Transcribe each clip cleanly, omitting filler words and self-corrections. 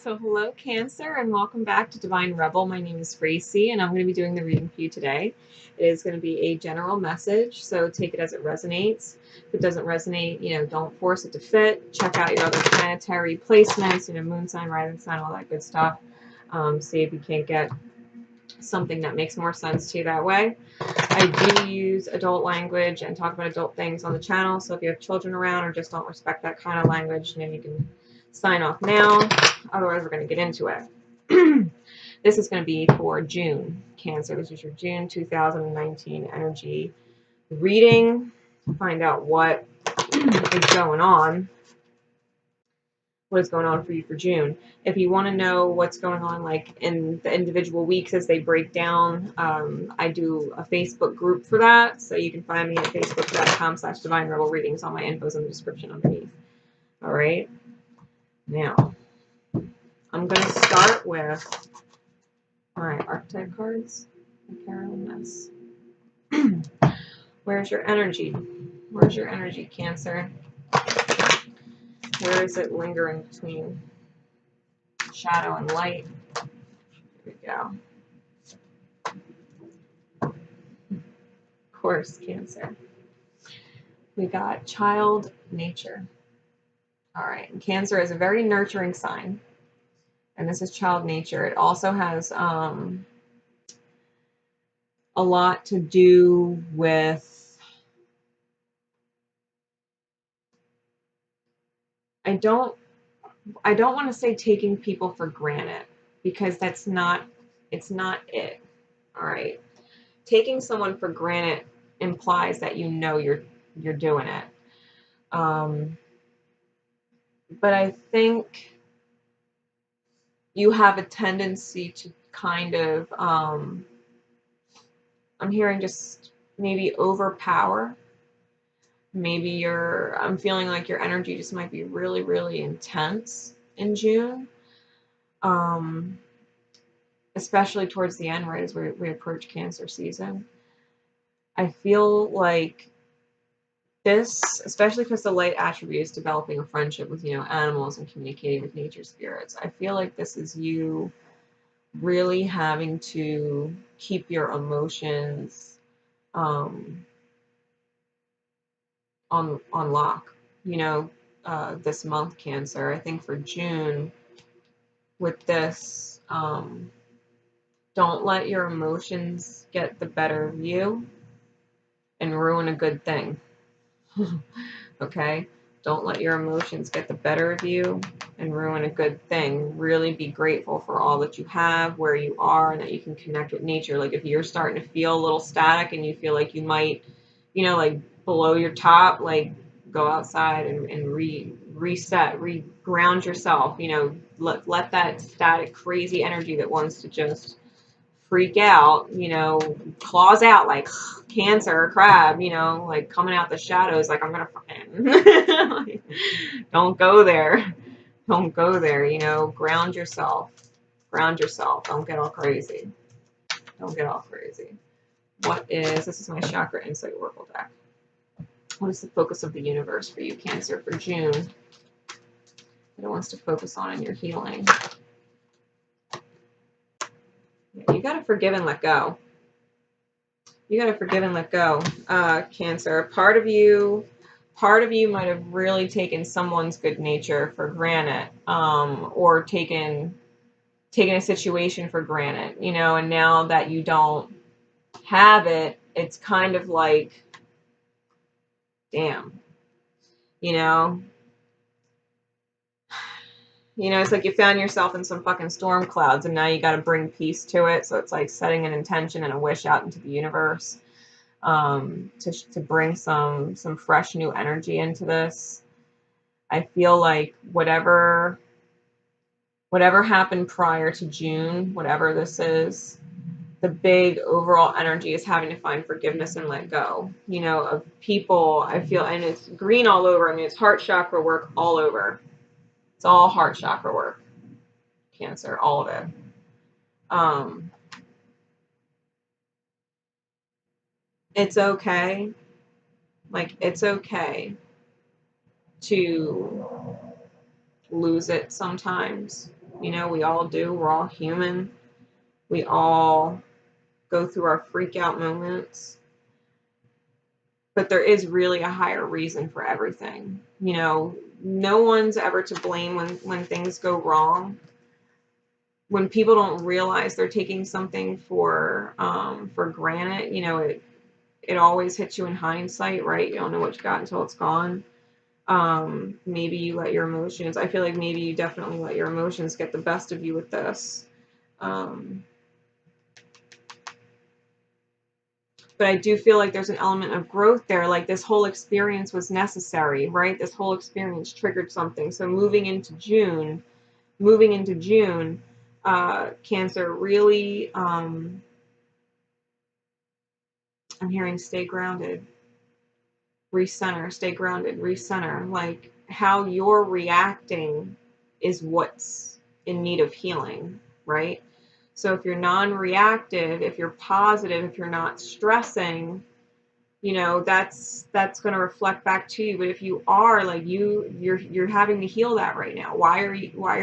So hello Cancer and welcome back to Divine Rebel. My name is Racey and I'm going to be doing the reading for you today. It is going to be a general message, so take it as it resonates. If it doesn't resonate, don't force it to fit. Check out your other planetary placements, moon sign, rising sign, all that good stuff. See if you can't get something that makes more sense to you that way. I do use adult language and talk about adult things on the channel, so if you have children around or just don't respect that kind of language, then you can sign off now. Otherwise, we're going to get into it. This is going to be for June, Cancer. This is your June 2019 energy reading to find out what is going on. What is going on for you for June? If you want to know what's going on, like in the individual weeks as they break down, I do a Facebook group for that, so you can find me at facebook.com/divinerebelreadings. All my info is in the description underneath. All right. Now, I'm going to start with my archetype cards. Carolyness. Where's your energy? Where's your energy, Cancer? Where is it lingering between shadow and light? Here we go. Of course, Cancer. We got child nature. All right. And Cancer is a very nurturing sign. And this is child nature. It also has a lot to do with I don't want to say taking people for granted, because it's not it. All right. Taking someone for granted implies that you're doing it. But I think you have a tendency to kind of I'm hearing just maybe overpower. Maybe I'm feeling like your energy just might be really, really intense in June. Especially towards the end, right as we approach Cancer season. I feel like this, especially because the light attribute is developing a friendship with, animals and communicating with nature spirits. I feel like this is you really having to keep your emotions on lock, this month, Cancer. I think for June with this, don't let your emotions get the better of you and ruin a good thing. Okay? Don't let your emotions get the better of you and ruin a good thing. Really be grateful for all that you have, where you are, and that you can connect with nature. Like if you're starting to feel a little static and you feel like you might, like below your top, like go outside and reset, ground yourself, let that static, crazy energy that wants to just freak out, claws out like Cancer or crab, like coming out the shadows, like I'm gonna fucking like, don't go there. Don't go there, ground yourself. Ground yourself. Don't get all crazy. Don't get all crazy. This is my chakra insight oracle deck. What is the focus of the universe for you, Cancer, for June? That it wants to focus on in your healing. Yeah, you got to forgive and let go. You got to forgive and let go, Cancer. Part of you might have really taken someone's good nature for granted, or taken a situation for granted, and now that you don't have it, it's kind of like, damn, it's like you found yourself in some fucking storm clouds and now you got to bring peace to it. So it's like setting an intention and a wish out into the universe, to bring some fresh new energy into this. I feel like whatever happened prior to June, whatever this is, the big overall energy is having to find forgiveness and let go, of people. I feel, and it's green all over. I mean, it's heart chakra work all over. It's all heart chakra work, Cancer, all of it. It's okay. Like, it's okay to lose it sometimes. You know, we all do. We're all human. We all go through our freak out moments. But there is really a higher reason for everything. You know, no one's ever to blame when things go wrong. When people don't realize they're taking something for granted, you know, it always hits you in hindsight, right? You don't know what you got until it's gone. Maybe you let your emotions, I feel like maybe you definitely let your emotions get the best of you with this. But I do feel like there's an element of growth there. Like this whole experience was necessary, right? This whole experience triggered something. So moving into June, Cancer, really, I'm hearing stay grounded, recenter, stay grounded, recenter. Like how you're reacting is what's in need of healing, right? So if you're non-reactive, if you're positive, if you're not stressing, you know, that's going to reflect back to you. But if you are, like, you're having to heal that right now. Why are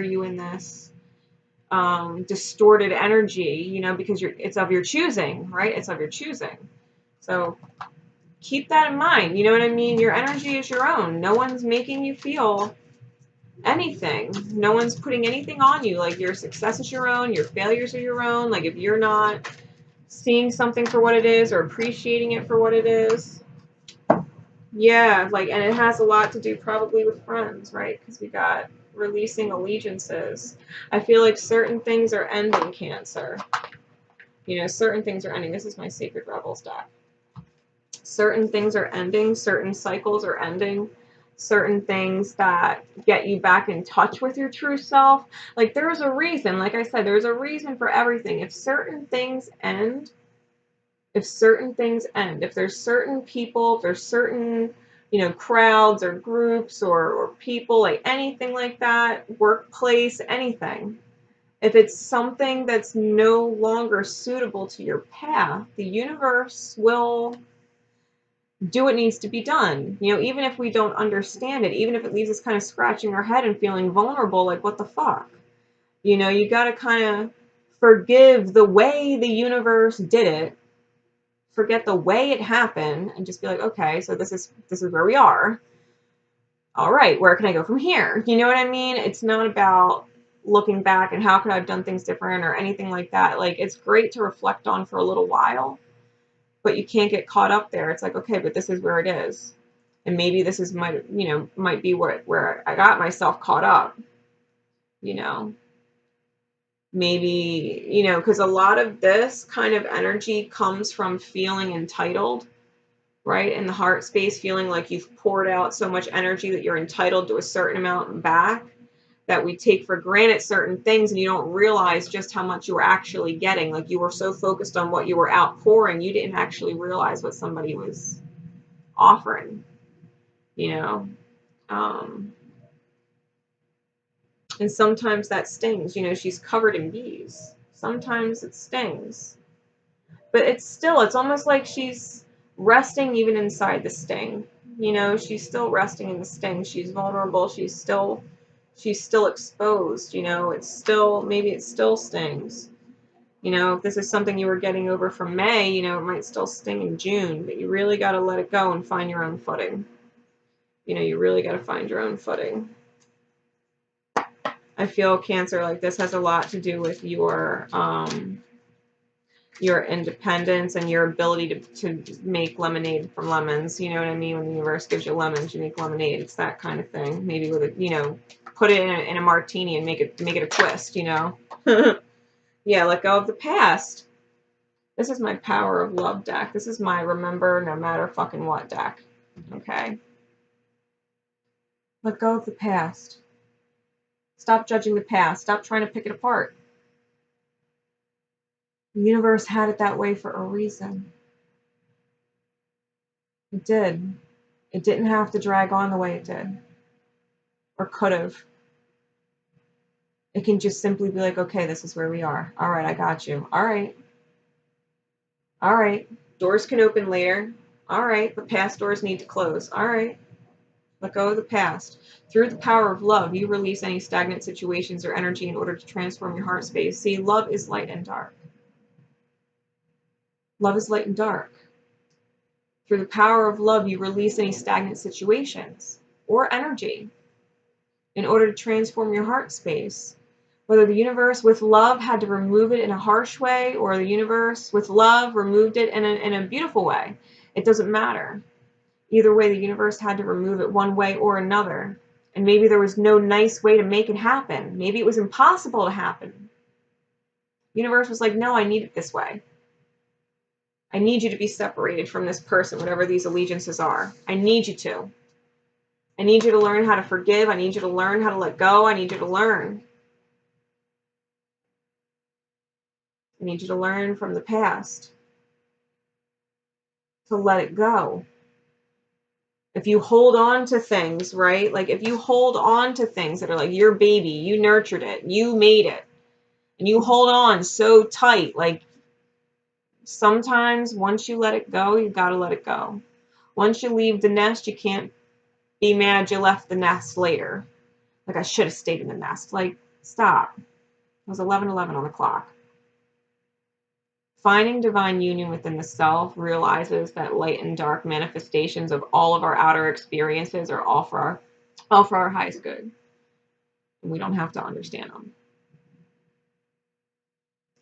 you in this distorted energy? You know, because it's of your choosing, right? It's of your choosing. So keep that in mind. You know what I mean? Your energy is your own. No one's making you feel anything. No one's putting anything on you. Like, your success is your own, your failures are your own. Like, if you're not seeing something for what it is or appreciating it for what it is, yeah, like, and it has a lot to do probably with friends, right? Because we got releasing allegiances. I feel like certain things are ending, Cancer. You know, certain things are ending. This is my Sacred Rebels deck. Certain things are ending. Certain cycles are ending. Certain things that get you back in touch with your true self. Like, there's a reason. Like I said, there's a reason for everything. If certain things end, if there's certain people, if there's certain, you know, crowds or groups or people, like anything like that, workplace, anything, if it's something that's no longer suitable to your path, the universe will do what needs to be done. You know, even if we don't understand it, even if it leaves us kind of scratching our head and feeling vulnerable, like, what the fuck? You know, you got to kind of forgive the way the universe did it, forget the way it happened, and just be like, okay, so this is where we are. All right, where can I go from here? You know what I mean? It's not about looking back and how could I have done things different or anything like that. Like, it's great to reflect on for a little while, but you can't get caught up there. It's like, okay, but this is where it is. And maybe this is might be where I got myself caught up, you know. Maybe, you know, because a lot of this kind of energy comes from feeling entitled, right? In the heart space, feeling like you've poured out so much energy that you're entitled to a certain amount back, that we take for granted certain things and you don't realize just how much you were actually getting. Like, you were so focused on what you were outpouring, you didn't actually realize what somebody was offering, you know. And sometimes that stings. You know, she's covered in bees. Sometimes it stings. But it's almost like she's resting even inside the sting. You know, she's still resting in the sting. She's vulnerable. She's still exposed. You know, maybe it still stings. You know, if this is something you were getting over from May, you know, it might still sting in June, but you really got to let it go and find your own footing. You know, you really got to find your own footing. I feel, Cancer, like this has a lot to do with your independence and your ability to make lemonade from lemons. You know what I mean? When the universe gives you lemons, you make lemonade. It's that kind of thing. Maybe with a, you know, put it in a martini and make it a twist, you know? Yeah, let go of the past. This is my Power of Love deck. This is my Remember No Matter Fucking What deck. Okay? Let go of the past. Stop judging the past. Stop trying to pick it apart. The universe had it that way for a reason. It did. It didn't have to drag on the way it did. Or could have. It can just simply be like, okay, this is where we are. All right, I got you. All right. All right. Doors can open later. All right, but past doors need to close. All right. Let go of the past. Through the power of love, you release any stagnant situations or energy in order to transform your heart space. See, love is light and dark. Love is light and dark. Through the power of love, you release any stagnant situations or energy in order to transform your heart space. Whether the universe with love had to remove it in a harsh way or the universe with love removed it in a beautiful way, it doesn't matter. Either way, the universe had to remove it one way or another. And maybe there was no nice way to make it happen. Maybe it was impossible to happen. The universe was like, no, I need it this way. I need you to be separated from this person, whatever these allegiances are. I need you to. I need you to learn how to forgive. I need you to learn how to let go. I need you to learn. I need you to learn from the past. To let it go. If you hold on to things, right? Like if you hold on to things that are like your baby, you nurtured it, you made it, and you hold on so tight, like sometimes once you let it go, you got to let it go. Once you leave the nest, you can't be mad you left the nest later. Like I should have stayed in the nest. Like stop. It was 11:11 on the clock. Finding divine union within the self realizes that light and dark manifestations of all of our outer experiences are all for our highest good. And we don't have to understand them.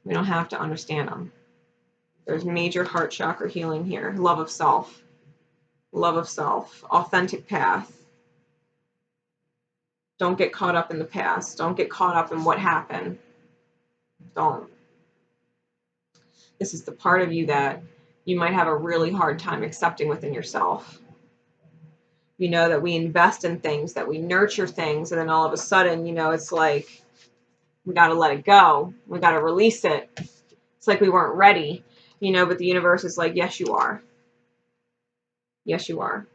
We don't have to understand them. There's major heart chakra healing here. Love of self. Love of self. Authentic path. Don't get caught up in the past. Don't get caught up in what happened. Don't. This is the part of you that you might have a really hard time accepting within yourself. You know, that we invest in things, that we nurture things, and then all of a sudden, you know, it's like we got to let it go. We got to release it. It's like we weren't ready, you know, but the universe is like, yes, you are. Yes, you are.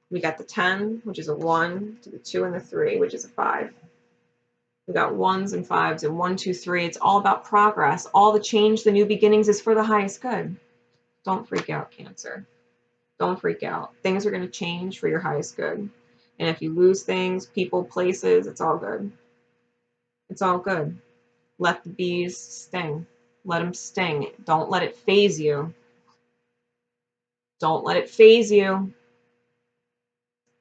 We got the 10, which is a 1, to the 2 and the 3, which is a 5. We got 1s and 5s and 1, 2, 3. It's all about progress. All the change, the new beginnings is for the highest good. Don't freak out, Cancer. Don't freak out. Things are going to change for your highest good. And if you lose things, people, places, it's all good. It's all good. Let the bees sting. Let them sting. Don't let it phase you. Don't let it phase you.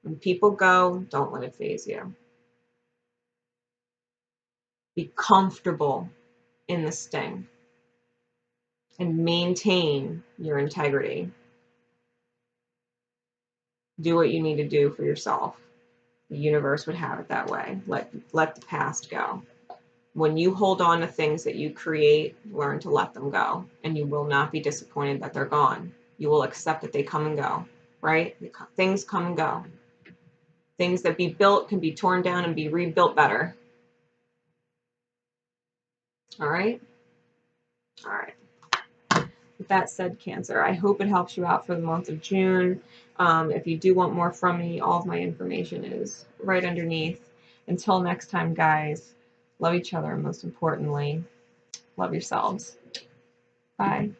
When people go, don't let it phase you. Be comfortable in the sting and maintain your integrity. Do what you need to do for yourself. The universe would have it that way. Let the past go. When you hold on to things that you create, learn to let them go, and you will not be disappointed that they're gone. You will accept that they come and go, right? Things come and go. Things that be built can be torn down and be rebuilt better. All right? All right. With that said, Cancer, I hope it helps you out for the month of June. If you do want more from me, all of my information is right underneath. Until next time, guys, love each other, and most importantly, love yourselves. Bye.